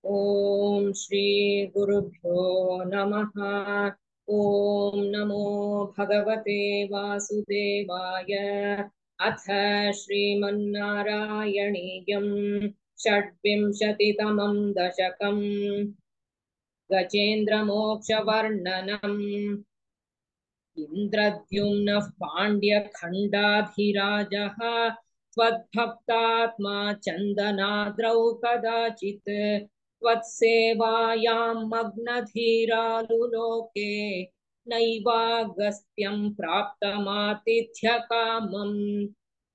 ओम श्री गुरुभ्यो नमः। ओम नमो भगवते वासुदेवाय। अथ श्रीमन्नारायणीयं षड्विंशतितमं दशकम् गजेन्द्रमोक्षवर्णनम्। इन्द्रद्युम्नः पाण्ड्यखण्डाधिराजः त्वद्भक्तात्मा चन्दनाद्रौ कदाचित् त्वत्सेवायां मग्नधीरालुलोके नैवागस्त्यं प्राप्तमातिथ्यकामम्।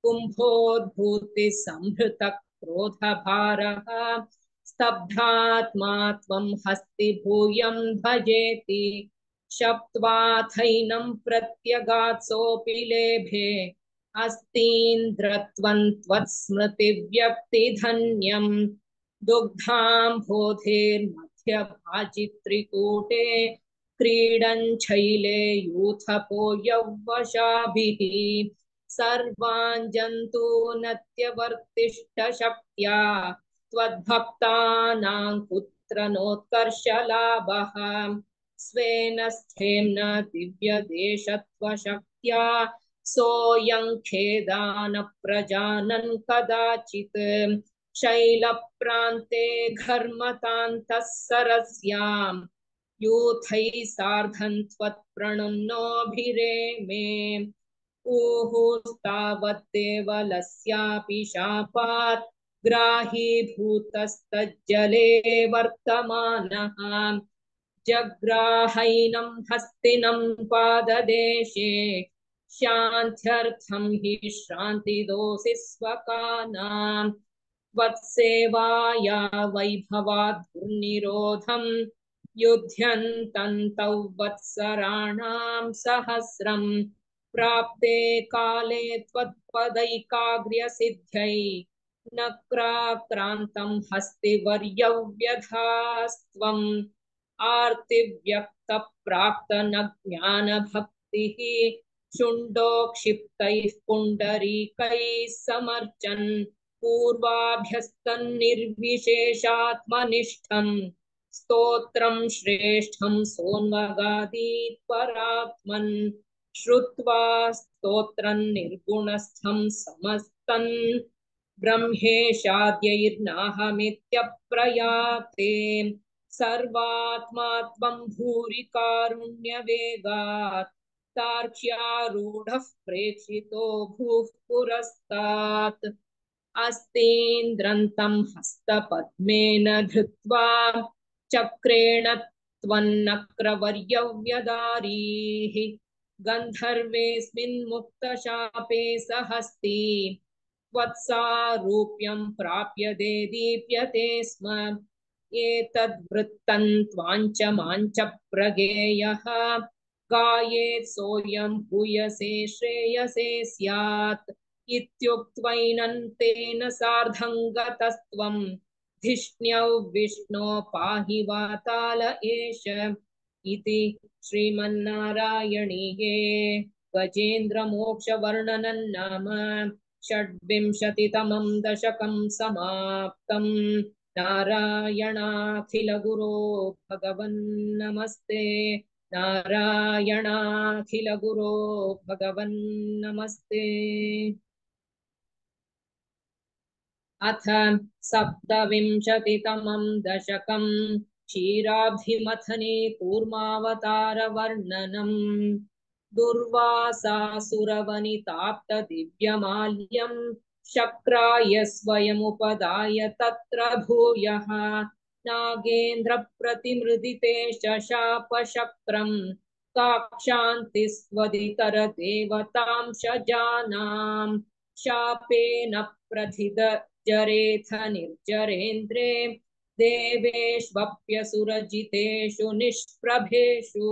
कुम्भोद्भूतिः संहृतः क्रोधभारः स्तब्धात्मा त्वं हस्तिभूयं भजेति शप्त्वाथैनं प्रत्यगात्सोऽपि लेभे अस्तीन्द्रत्वं त्वत्स्मृतिव्यक्तिधन्यम्। दुग्धाम्भोधेर्मध्यभाजित्रिकूटे क्रीडन् शैले यूथपो यौवशाभिः सर्वान् जन्तूनत्यवर्तिष्ठशक्त्या त्वद्भक्तानां कुत्र नोत्कर्षलाभः। स्वेन स्थेम्ना दिव्यदेशत्वशक्त्या सोऽयं खेदान प्रजानन् कदाचित् शैलप्रान्ते घर्मतान्तः सरस्यां यूथैः सार्धं त्वत्प्रणम्नोभिरेमे ऊहुस्तावद्देवलस्यापि शापात् ग्राहीभूतस्तज्जले वर्तमानः जग्राहैनं हस्तिनं पाददेशे शान्त्यर्थं हि श्रान्तिदोषि स्वकानां त्वत्सेवाया वैभवात् दुर्निरोधं युध्यन्तं तौ वत्सराणां सहस्रं प्राप्ते काले त्वत्पदैकाग्र्यसिद्ध्यै नक्राक्रान्तं हस्तिवर्यौ व्यधास्त्वम् आर्तिव्यक्तप्राक्तनज्ञानभक्तिः शुण्डोक्षिप्तैः पुण्डरीकैः समर्चन् पूर्वाभ्यस्तन्निर्विशेषात्मनिष्ठं स्तोत्रं श्रेष्ठं सोन्वगादीत् परात्मन् श्रुत्वा स्तोत्रं निर्गुणस्थं समस्तन् ब्रह्मेशाद्यैर्नाहमित्यप्रयाते सर्वात्मा त्वं भूरि कारुण्यवेगात् तार्क्ष्यारूढः प्रेक्षितो भूः पुरस्तात् अस्तीन्द्रन्तं हस्तपद्मेन धृत्वा चक्रेण त्वन्नक्रवर्यौ व्यदारीः गन्धर्वेऽस्मिन् मुक्तशापे सहस्ती त्वत्सारूप्यं प्राप्य देदीप्यते स्म एतद्वृत्तं त्वाञ्च माञ्च प्रगेयः गायेत् सोऽयं भूयसे श्रेयसे स्यात् इत्युक्त्वैनं तेन सार्धं गतस्त्वं धिष्ण्यौ विष्णो पाहि वाताल एष इति श्रीमन्नारायणीये गजेन्द्रमोक्षवर्णनं नाम षड्विंशतितमं दशकं समाप्तम्। नारायणाखिलगुरो भगवन्नमस्ते। नारायणाखिलगुरो भगवन्नमस्ते। अथ सप्तविंशतितमं दशकं क्षीराब्धिमथने कूर्मावतारवर्णनम् दुर्वासासुरवनिताप्तदिव्यमाल्यं शक्राय स्वयमुपदाय तत्र भूयः नागेन्द्रप्रतिमृदिते शशापशक्रं काक्षान्तिस्वदितरदेवतां शजानां शापेन प्रथितजरेथ निर्जरेन्द्रे देवेष्वप्यसुरजितेषु निष्प्रभेषु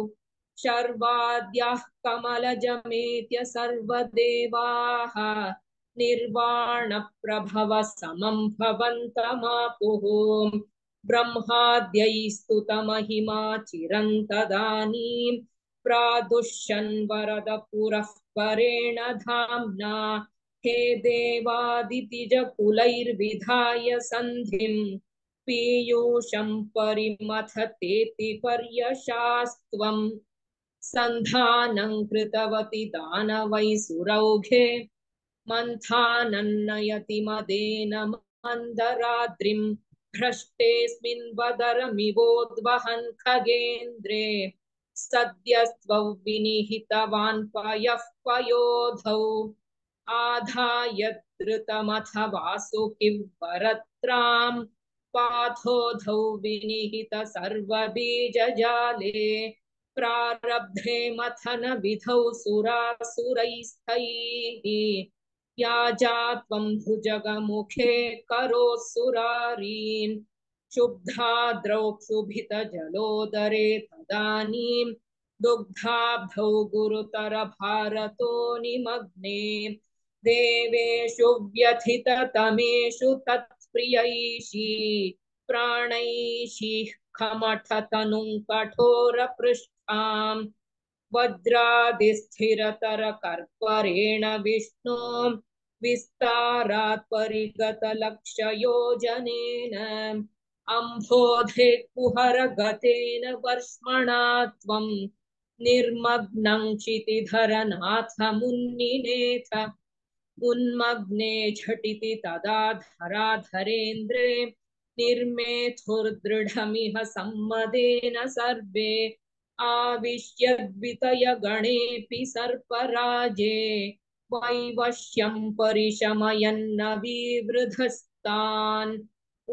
शर्वाद्याः कमलजमेत्य सर्वदेवाः निर्वाणप्रभव समं भवन्तमापुः ब्रह्माद्यैस्तुतमहिमा चिरन्तदानीं प्रादुष्यन् वरदपुरः परेण धाम्ना हे देवादितिजकुलैर्विधाय सन्धिं पीयूषं परिमथतेति पर्यशास्त्वम् सन्धानं कृतवती दानवैसुरौघे मन्थानन्नयति मदेन मन्दराद्रिं भ्रष्टेऽस्मिन् वदरमिवोद्वहन् खगेन्द्रे सद्यस्त्वं विनिहितवान् पयः पयोधौ आधाय धृतमथ वासुकिवरत्रां पाथोधौ विनिहित सर्वबीजजाले प्रारब्धे मथन विधौ सुरासुरैस्तैः या जात्वं भुजगमुखे करोऽसुरारीन् क्षुब्धाद्रौ क्षुभितजलोदरे तदानीं दुग्धाब्धौ गुरुतर भारतो निमग्ने देवेषु व्यथिततमेषु तत्प्रियैषी प्राणैषीः खमठतनुं कठोरपृष्ठाम् वज्रादिस्थिरतरकर्परेण विष्णो विस्तारात् परिगतलक्षयोजनेन अम्भोधे कुहरगतेन वर्ष्मणा त्वं निर्मग्नं क्षितिधरनाथ मुन्निनेथ उन्मग्ने झटिति तदा धराधरेन्द्रे निर्मेथुर्दृढमिह सम्मदेन सर्वे आविश्यद्वितय गणेऽपि सर्पराजे वैवश्यं परिशमयन्न विवृधस्तान्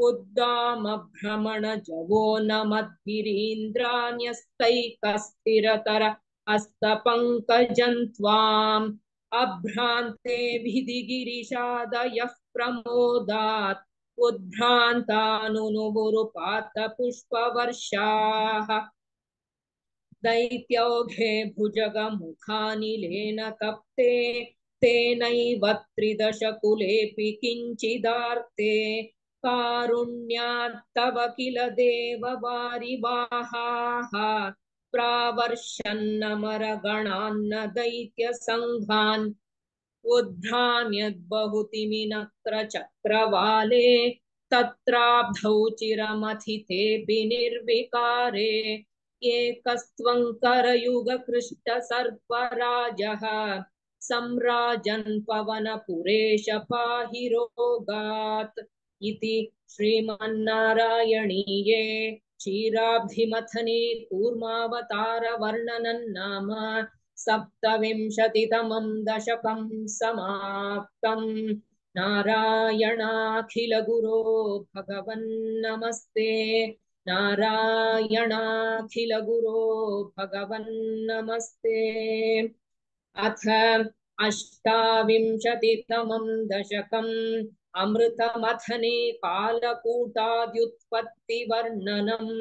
उद्दामभ्रमणजवो न मद्गिरीन्द्राण्यस्तैकस्थिरतर हस्तपङ्कजं त्वाम् अभ्रान्ते विधिगिरिशादयः प्रमोदात् उद्भ्रान्तानुनुवुरुपात पुष्पवर्षाः दैत्यौघे भुजगमुखानिलेन तप्ते तेनैव त्रिदशकुलेऽपि किञ्चिदार्ते कारुण्यात्तव किल देववारिवाहाः प्रावर्षन्नमरगणान्न दैत्यसङ्घान् उद्भ्राम्यद्बहुतिमिनत्र चक्रवाले तत्राब्धौ चिरमथितेऽपि निर्विकारे एकस्त्वं करयुगकृष्टसर्पराजः सम्राजन् पवनपुरेश पाहि रोगात् इति श्रीमन्नारायणीये क्षीराब्धिमथने कूर्मावतारवर्णनं नाम सप्तविंशतितमं दशकं समाप्तम् नारायणाखिलगुरो भगवन्नमस्ते नारायणाखिलगुरो भगवन्नमस्ते अथ अष्टाविंशतितमं दशकम् अमृतमथने कालकूटाद्युत्पत्तिवर्णनम्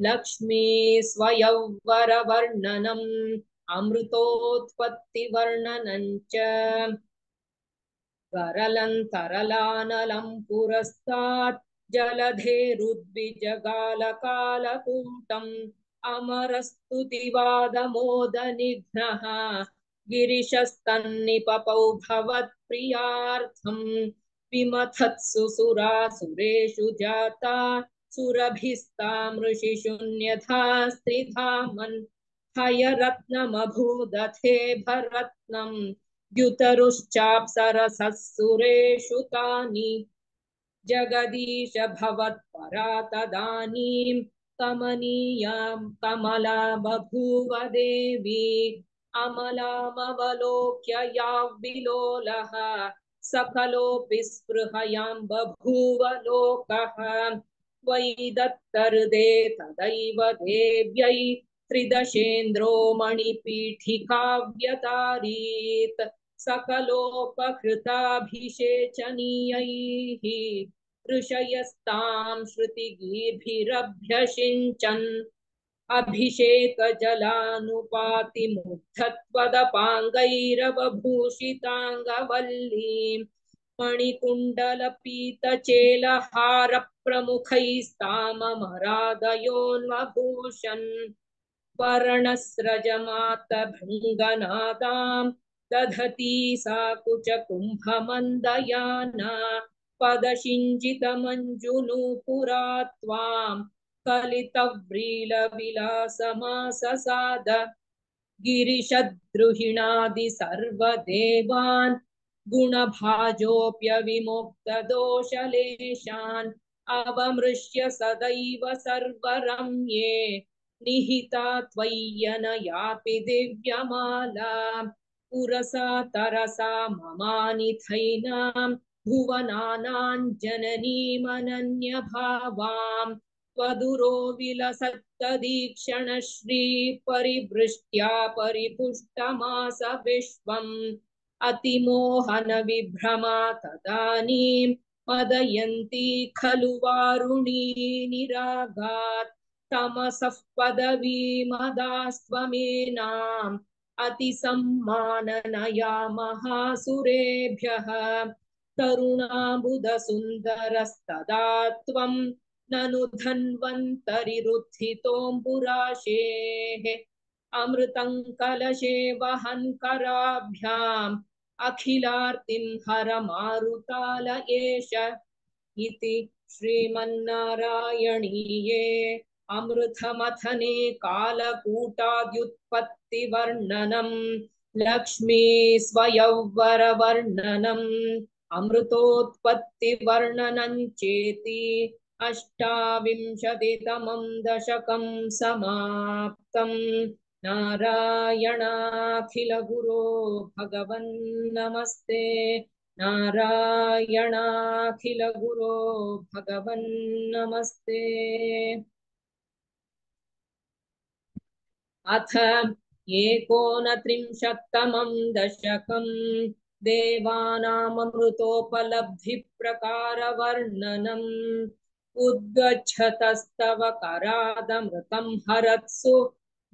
लक्ष्मी स्वयंवरवर्णनम् अमृतोत्पत्तिवर्णनं च करलं पुरस्तात् जलधेरुद्विजगालकालकूटम् अमरस्तुतिवादमोदनिघ्नः गिरिशस्तन्निपपौ भवत्प्रियार्थम् विमथत्सु सुरासुरेषु जाता सुरभिस्तामृषिशून्यधा स्त्रिधामन् हयरत्नमभूदथे भरत्नम् द्युतरुश्चाप्सरसः सुरेषु तानि जगदीश भवत्परा तदानीं कमनीयां कमला बभूव देवी अमलामवलोक्य याविलोलः सकलोऽपि स्पृहयां बभूव लोकः वै दत्तहृदे तदैव देव्यै त्रिदशेन्द्रो मणिपीठिकाव्यतारीत् सकलोपकृताभिषेचनीयैः ऋषयस्तां श्रुतिगीर्भिरभ्यषिञ्चन् अभिषेकजलानुपातिमुग्धत्वदपाङ्गैरवभूषिताङ्गवल्लीं मणिकुण्डलपीतचेलहारप्रमुखैस्ताममरादयोन्वभूषन् वर्णस्रजमातभृङ्गनादां दधती सा कुचकुम्भमन्दयाना पदशिञ्जितमञ्जुनूपुरा त्वां कलितव्रीलविलासमाससाद गिरिशद्रुहिणादि सर्वदेवान् गुणभाजोऽप्यविमुक्तदोषलेशान् अवमृश्य सदैव सर्वरम्ये निहिता त्वय्यनयापि दिव्यमाला पुरसा तरसा ममानिथैनां भुवनानां जननीमनन्यभावाम् त्वदुरो विलसत्तदीक्षणश्री परिवृष्ट्या परिपुष्टमास विश्वम् अतिमोहन विभ्रमा तदानीं मदयन्ती खलु वारुणी निरागात् तमसः पदवीमदास्त्वमेनाम् अतिसम्माननया महासुरेभ्यः तरुणाबुधसुन्दरस्तदा त्वं ननु धन्वन्तरिरुत्थितोऽम्बुराशेः अमृतं कलशे वहन् कराभ्याम् अखिलार्तिं हर मारुताल एष इति श्रीमन्नारायणीये अमृतमथने कालकूटाद्युत्पत्तिवर्णनं लक्ष्मी स्वयंवरवर्णनम् अमृतोत्पत्तिवर्णनं चेति अष्टाविंशतितमं दशकं समाप्तम् नारायणाखिलगुरो भगवन् नमस्ते नारायणाखिलगुरो भगवन् नमस्ते अथ एकोनत्रिंशत्तमं दशकं देवानाममृतोपलब्धिप्रकारवर्णनम् उद्गच्छतस्तव करादमृतं हरत्सु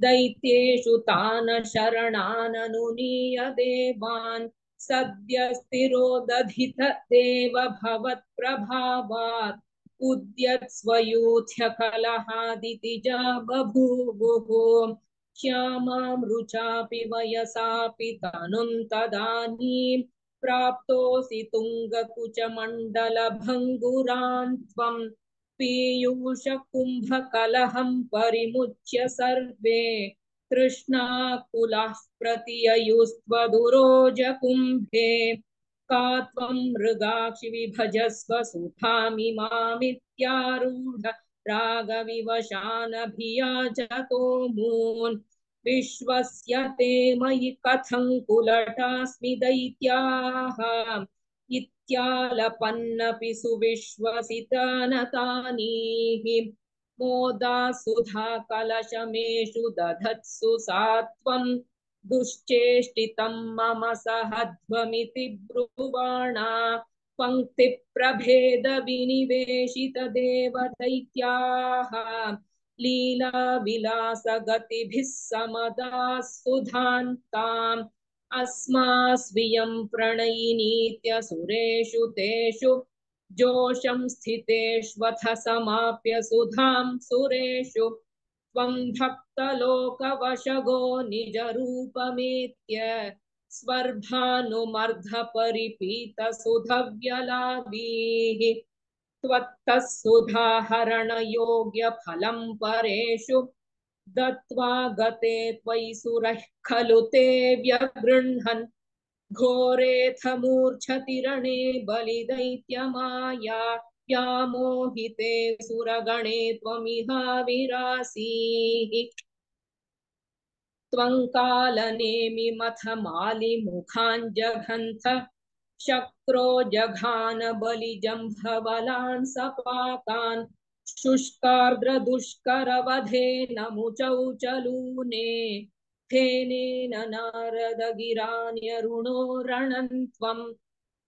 दैत्येषु तान् शरणाननुनीय देवान् सद्यस्तिरोदधित देव भवत्प्रभावात् उद्यत्स्वयूथ्यकलहादितिजा बभूवुः श्यामां रुचापि वयसापि तनुं तदानीं प्राप्तोऽसि तुङ्गकुचमण्डलभङ्गुरान् त्वं पीयूषकुम्भकलहं परिमुच्य सर्वे तृष्णाकुलाः प्रतिययुस्त्वदुरोजकुम्भे का त्वं मृगाक्षि विभजस्व सुधामिमामित्यारूढ रागविवशानभियाजतो मून् विश्वस्य ते मयि कथं कुलटास्मि दैत्याः इत्यालपन्नपि सुविश्वसितानतानीः मोदा सुधा कलशमेषु दधत्सु सा त्वं दुश्चेष्टितं मम सहध्वमिति ब्रुवाणा पङ्क्तिप्रभेदविनिवेशितदेवदैत्याः लीलाविलासगतिभिः समदाः सुधान्ताम् अस्मास्वियं प्रणयिनीत्यसुरेषु तेषु जोषं स्थितेष्वथ समाप्य सुधां सुरेषु त्वं भक्तलोकवशगो निजरूपमेत्य स्वर्भानुमर्धपरिपीतसुधव्यलाभीः त्वत्तः सुधाहरणयोग्यफलं परेषु दत्त्वा गते त्वयि सुरः खलु ते व्यगृह्णन् घोरेऽथ मूर्च्छति रणे बलिदैत्यमाया व्यामोहिते सुरगणे त्वमिहाविरासीः त्वं कालनेमिमथ मालिमुखान् जघन्थ शक्रो जघान बलिजम्भवलान् सपातान् शुष्कार्द्रदुष्करवधेन मुचौ चलूने फेनेन नारदगिरान्यरुणो रणन् त्वं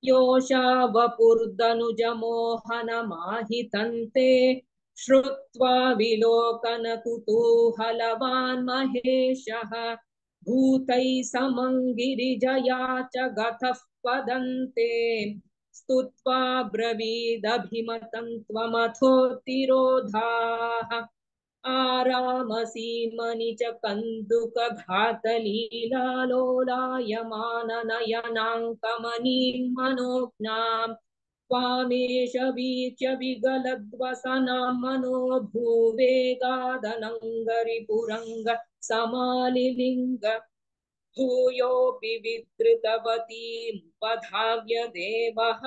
योषा वपुर्दनुजमोहनमाहितन्ते श्रुत्वा विलोकनकुतूहलवान् महेशः भूतैः समं गिरिजया च गतः पदन्ते स्तुत्वा ब्रवीदभिमतं त्वमथोत्तिरोधाः आरामसीमनि च कन्दुकघातलीलालोलायमाननयनाङ्कमनीं मनोज्ञाम् त्वामेष वीक्ष्य विगलद्वसनां मनो भूवेगादनङ्गरिपुरङ्ग समालिलिङ्ग भूयोऽपि विधृतवतीमुपधाव्य देवः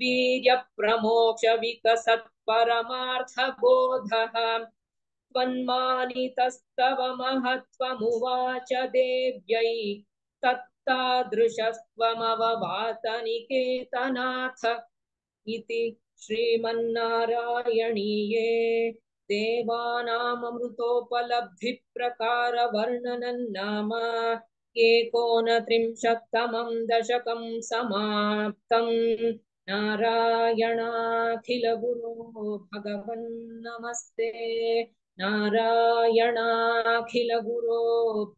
वीर्यप्रमोक्ष विकसत्परमार्थबोधः त्वन्मानितस्तव महत्त्वमुवाच देव्यै तत्तादृशस्त्वमववात निकेतनाथ इति श्रीमन्नारायणीये देवानाममृतोपलब्धिप्रकारवर्णनं नाम एकोनत्रिंशत्तमं दशकं समाप्तम्। नारायणाखिलगुरो भगवन् नमस्ते। नारायणाखिलगुरो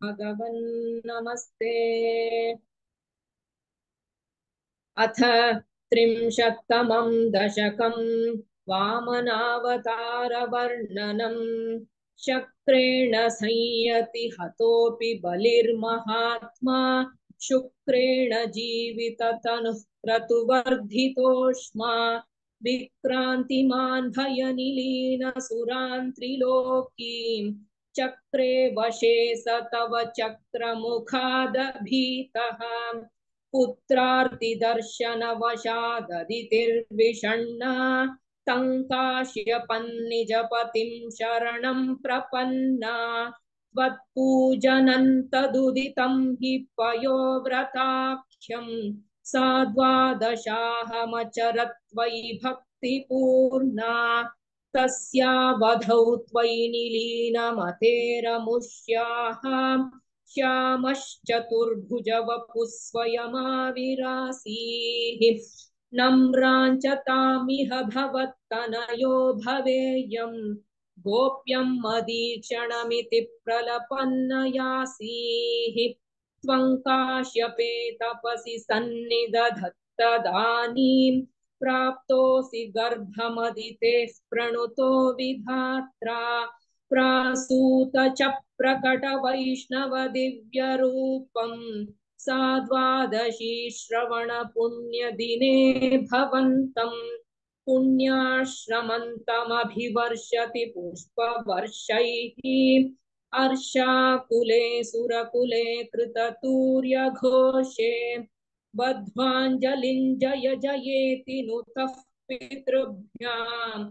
भगवन् नमस्ते। अथ त्रिंशत्तमं दशकं वामनावतारवर्णनं शक्रेण संयति हतोऽपि बलिर्महात्मा शुक्रेण जीविततनुः क्रतुवर्धितोष्मा विक्रान्तिमान् भयनिलीनसुरान् त्रिलोकीं चक्रे वशे स तव चक्रमुखादभीतः पुत्रार्तिदर्शनवशाददितिर्विषण्णा तङ्काश्यपन्निजपतिं शरणं प्रपन्ना त्वत्पूजनं तदुदितं हि पयोव्रताख्यं सा द्वादशाहमचरत् त्वयि भक्तिपूर्णा तस्यावधौ त्वयि निलीनमतेरमुष्याः श्यामश्चतुर्भुजवपुः स्वयमाविरासीः नम्राञ्च तामिह भवत्तनयो भवेयम् गोप्यं मदीक्षणमिति प्रलपन्नयासीः त्वं काश्यपे तपसि सन्निदधत्तदानीं प्राप्तोऽसि गर्भमदितेः प्रणुतो विधात्रा प्रासूत च प्रकटवैष्णवदिव्यरूपं सा द्वादशी श्रवणपुण्यदिने भवन्तम् पुण्याश्रमन्तमभिवर्षति पुष्पवर्षैः अर्षाकुले सुरकुले कृततूर्यघोषे बद्ध्वाञ्जलिं जय जयेति नुतः पितृभ्याम्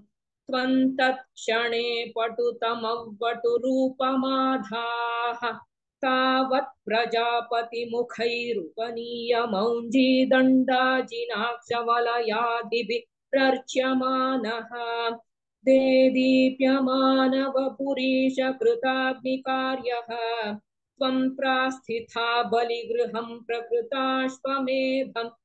त्वं तत्क्षणे पटुतमवटुरूपमाधाः तावत् प्रजापतिमुखैरुपनीयमौञ्जीदण्डाजिनाक्षवलयादिभिः प्रर्च्यमानः देदीप्यमानवपुरीश कृताग्निकार्यः त्वं प्रास्थिता बलिगृहं प्रकृताश्वमेधम्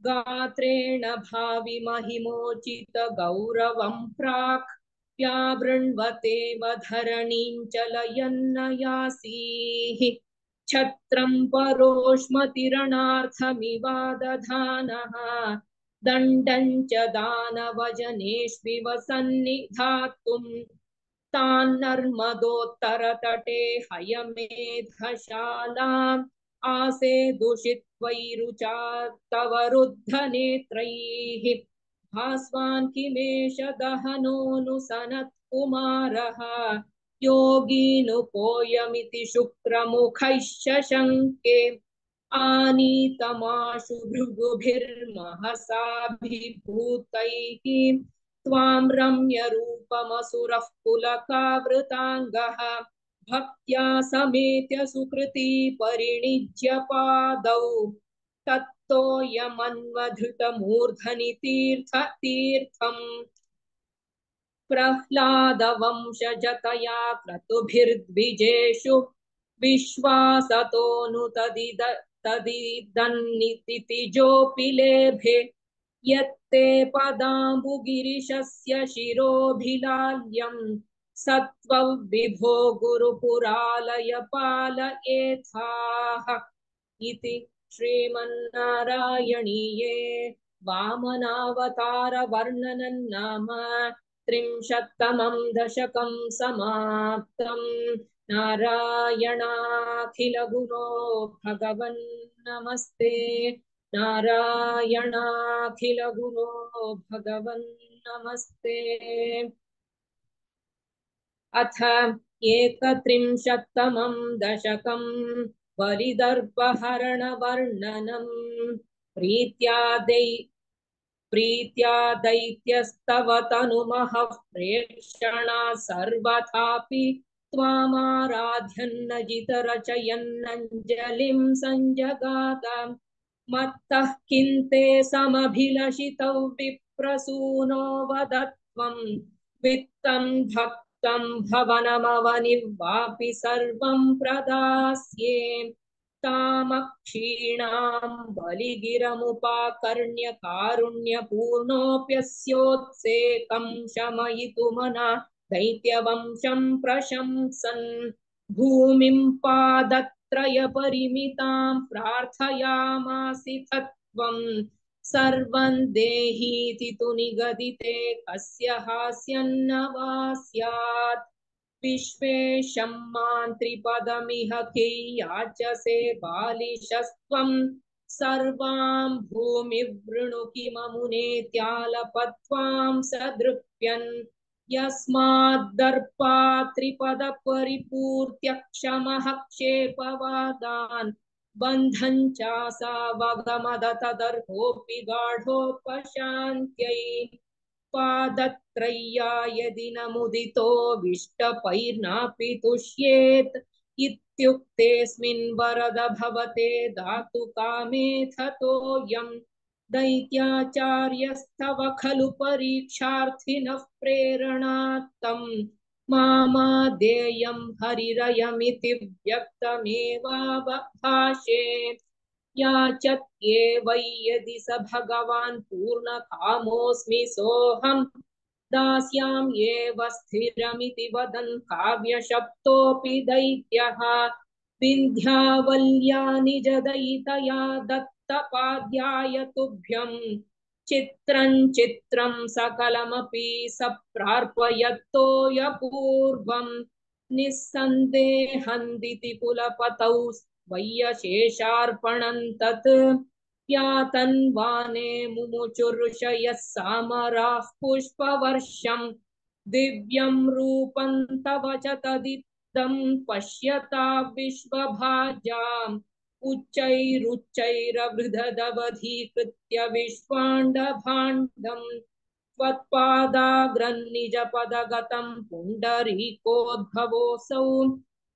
गात्रेण भावि महिमोचित गौरवं प्राक् व्यावृण्वतेव धरणीं चलयन्नयासीः छत्रं परोष्मतिरणार्थमिवादधानः दण्डं च दानवजनेष्विव सन्निधातुं तान्नर्मदोत्तरतटे हयमेधशालाम् आसे दूषित्वैरुचा तव रुद्धनेत्रैः भास्वान् किमेष दहनोऽनुसनत्कुमारः योगीनुकोऽयमिति शुक्रमुखैश्च शङ्के आनीतमाशु भृगुभिर्महसाभिभूतैः त्वां रम्यरूपमसुरः पुलकावृताङ्गः भक्त्या समेत्य सुकृती परिणिज्य पादौ तत्तोऽयमन्वधृतमूर्धनि तीर्थम् प्रह्लादवंशजतया क्रतुभिर्द्विजेषु विश्वासतोऽनुतदिदन्नितिजोऽपि लेभे यत्ते पदाम्बुगिरिशस्य शिरोभिलाल्यम् सत्त्वविभो गुरुपुरालय पालयेथाः इति श्रीमन्नारायणीये वामनावतारवर्णनं नाम त्रिंशत्तमं दशकं समाप्तम् नारायणाखिलगुरो भगवन् नमस्ते। नारायणाखिलगुरो भगवन् नमस्ते। अथ एकत्रिंशत्तमं दशकं बलिदर्पहरणवर्णनम्। प्रीत्या दैत्यस्तव तनुमः प्रेक्षणा सर्वथापि त्वामाराध्यन्न जितरचयन्नञ्जलिं सञ्जगात। मत्तः किन्ते समभिलषितौ विप्रसूनो वदत्वं वित्तं भक्तं भवनमवनिर्वापि सर्वं प्रदास्ये। तामक्षीणां बलिगिरमुपाकर्ण्य कारुण्यपूर्णोऽप्यस्योत्सेकं शमयितुमना दैत्यवंशं प्रशंसन् भूमिं पादत्रयपरिमितां प्रार्थयामासिथ त्वं सर्वं देहीति तु निगदिते कस्य हास्यन्न वा स्यात्। विश्वेशं मां त्रिपदमिह कियाचसे बालिशस्त्वं सर्वां भूमिवृणु किममुनेत्यालपत्वां सदृप्यन् यस्माद्दर्पात् त्रिपदपरिपूर्त्यक्षमः क्षेपवादान् बन्धं चासावगमदतदर्होऽपि गाढोपशान्त्यै। पादत्रय्या यदि न मुदितो विष्टपैर्नापि तुष्येत् इत्युक्तेऽस्मिन् वरद भवते दातु कामेऽथ तोऽयं दैत्याचार्यस्तव खलु परीक्षार्थिनः प्रेरणात्तं मामादेयं हरिरयमिति व्यक्तमेवावभाषे। याचत्ये वै यदि स भगवान् पूर्णकामोऽस्मि सोऽहं दास्याम्येव स्थिरमिति वदन् काव्यशब्दोऽपि दैत्यः विन्ध्यावल्या निजदयितया दत्तपाद्याय तुभ्यं चित्रं चित्रं सकलमपि स प्रार्पयत्तोयपूर्वं निस्सन्देहन्दिति कुलपतौ वय्यशेषार्पणं तत् यातन्वाने मुमुचुर्षयः सामराः पुष्पवर्षं दिव्यं रूपं तव च तदिदं पश्यता विश्वभाजाम् उच्चैरुच्चैरवृधदवधीकृत्य विश्वाण्डभाण्डम् त्वत्पादाग्रन्निजपदगतं पुण्डरीकोद्भवोऽसौ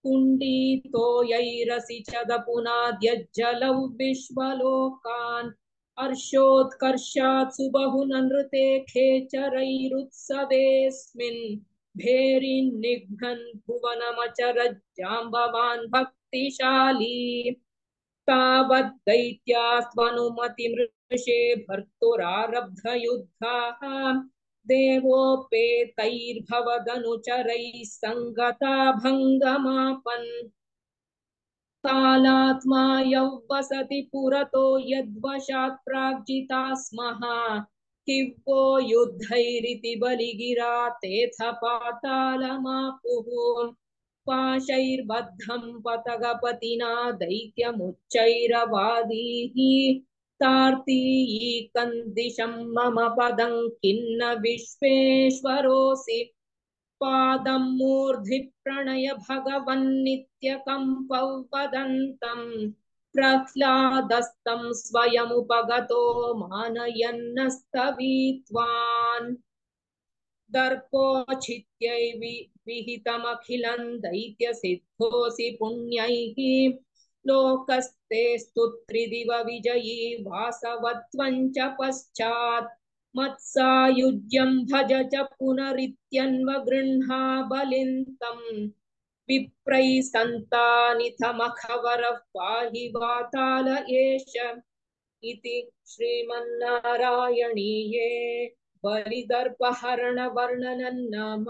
कुण्डितो यैरसि चदपुनाद्यज्जलौ विश्वलोकान् हर्षोत्कर्षात् सुबहुननृते खेचरैरुत्सवेऽस्मिन् भेरिन्निघ्नन् भुवनमचरज्जाम्बवान् भक्तिशाली। तावद्दैत्यास्त्वनुमतिमृषे भर्तुरारब्धयुद्धाः देवोपेतैर्भवदनुचरैः सङ्गता भङ्गमापन् कालात्मा यौवसति पुरतो यद्वशात् प्राग्जिता स्मः किवो युद्धैरिति बलिगिरा तेऽथ पातालमापुः पाशैर्बद्धं पतगपतिना दैत्यमुच्चैरवादीः तार्तीयीकन्दिशं मम पदं किन्न विश्वेश्वरोऽसि पादं मूर्धि प्रणय भगवन्नित्यकम्पौ वदन्तं प्रह्लादस्तं स्वयमुपगतो मानयन्नस्तवीत्वान् दर्पोचित्यै विहितमखिलं दैत्यसिद्धोऽसि पुण्यैः लोकस्ते स्तुत्रिदिव विजयी वासवत्वं च पश्चात् मत्सायुज्यं भज च पुनरित्यन्वगृह्णा बलिं तं विप्रैः सन्तानिथमखवरः पाहि वाताल एष। इति श्रीमन्नारायणीये बलिदर्पहरणवर्णनं नाम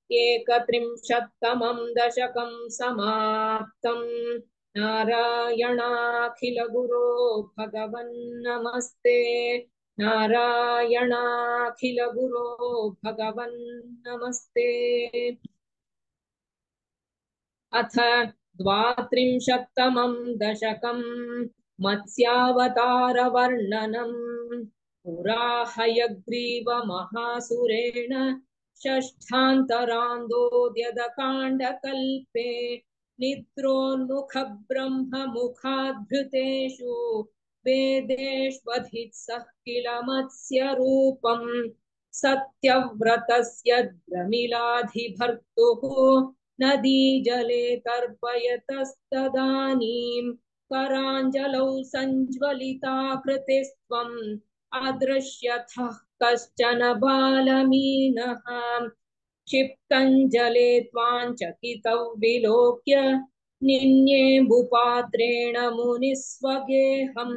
एकत्रिंशत्तमं दशकं समाप्तम्। नारायणाखिलगुरो भगवन् नमस्ते। नारायणाखिलगुरो भगवन् नमस्ते। अथ द्वात्रिंशत्तमं दशकं मत्स्यावतारवर्णनम् पुरा हयग्रीवमहासुरेण षष्ठान्तरान्दोद्यतकाण्डकल्पे निद्रोन्मुखब्रह्ममुखाद्भृतेषु वेदेष्वधित्सः किल मत्स्यरूपम् सत्यव्रतस्य द्रमिलाधिभर्तुः नदीजले तर्पयतस्तदानीम् कराञ्जलौ सञ्ज्वलिताकृतिस्त्वम् अदृश्यथः कश्चन बालमीनः क्षिप्तञ्जले त्वाञ्चकितौ विलोक्य निन्येऽम्बुपात्रेण मुनिस्वगेहम्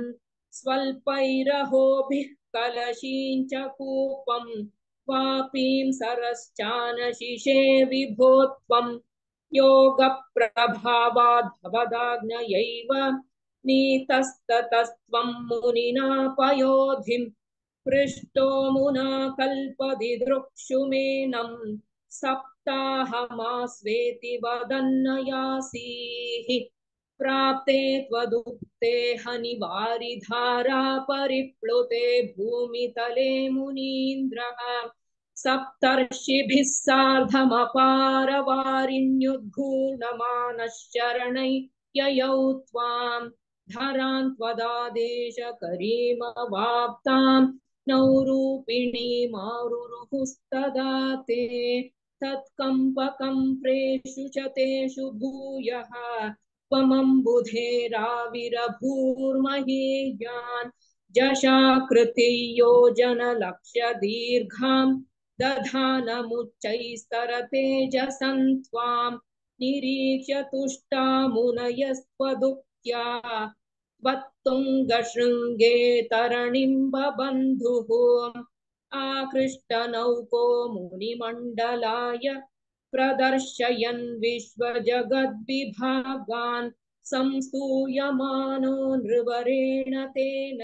स्वल्पैरहोभिः कलशीं च कूपम् वापीं सरश्चानशिषे विभो त्वम् योगप्रभावाद्भवदाज्ञयैव नीतस्ततस्त्वं मुनिना पयोधिम् पृष्टो मुना कल्पदिदृक्षुमेनम् सप्ताहमास्वेति वदन्न यासीः प्राप्ते त्वदुक्ते हनिवारिधारा परिप्लुते भूमितले मुनीन्द्रः सप्तर्षिभिः सार्धमपारवारिण्युद्घूर्णमानश्चरणै ययौ त्वाम् धरान् त्वदादेशकरीमवाप्ताम् नौरूपिणीमारुरुहुस्तदा ते तत्कम्पकम्प्रेषु च तेषु भूयः त्वमम्बुधेराविरभूर्महेयान् जशाकृति योजनलक्ष्यदीर्घाम् दधानमुच्चैस्तरतेजसं त्वाम् निरीक्ष्य तुष्टा मुनयस्त्वदुक्त्या त्वत्तुङ्गशृङ्गे तरणिं बबन्धुः आकृष्टनौको मुनिमण्डलाय प्रदर्शयन् विश्वजगद्विभागान् संस्तूयमानो नृवरेण तेन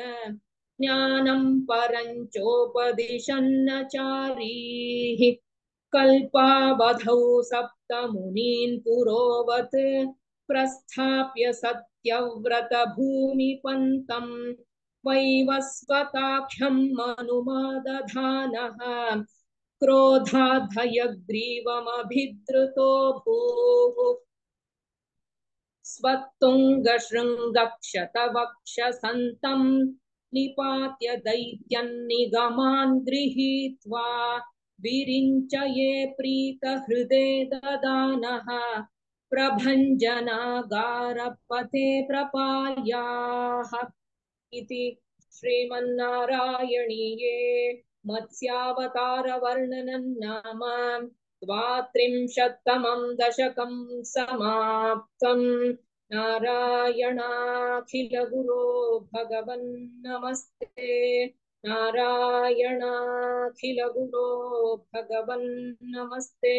ज्ञानं परञ्चोपदिशन्नचारीः कल्पावधौ सप्तमुनीन् पुरोवत् प्रस्थाप्य सत्यव्रतभूमिपन्तम् वैवस्वताख्यं मनुमादधानः क्रोधाद्धयग्रीवमभिद्रुतो भूः स्वत्तुङ्गशृङ्गक्षतवक्षसन्तं निपात्य दैत्यन्निगमान् गृहीत्वा विरिञ्चये प्रीतहृदे ददानः प्रभञ्जनागारपते प्रपायाः इति श्रीमन्नारायणीये मत्स्यावतारवर्णनं नाम द्वात्रिंशत्तमं दशकं समाप्तम् नारायणाखिलगुरो भगवन् नमस्ते नारायणाखिलगुरो भगवन् नमस्ते।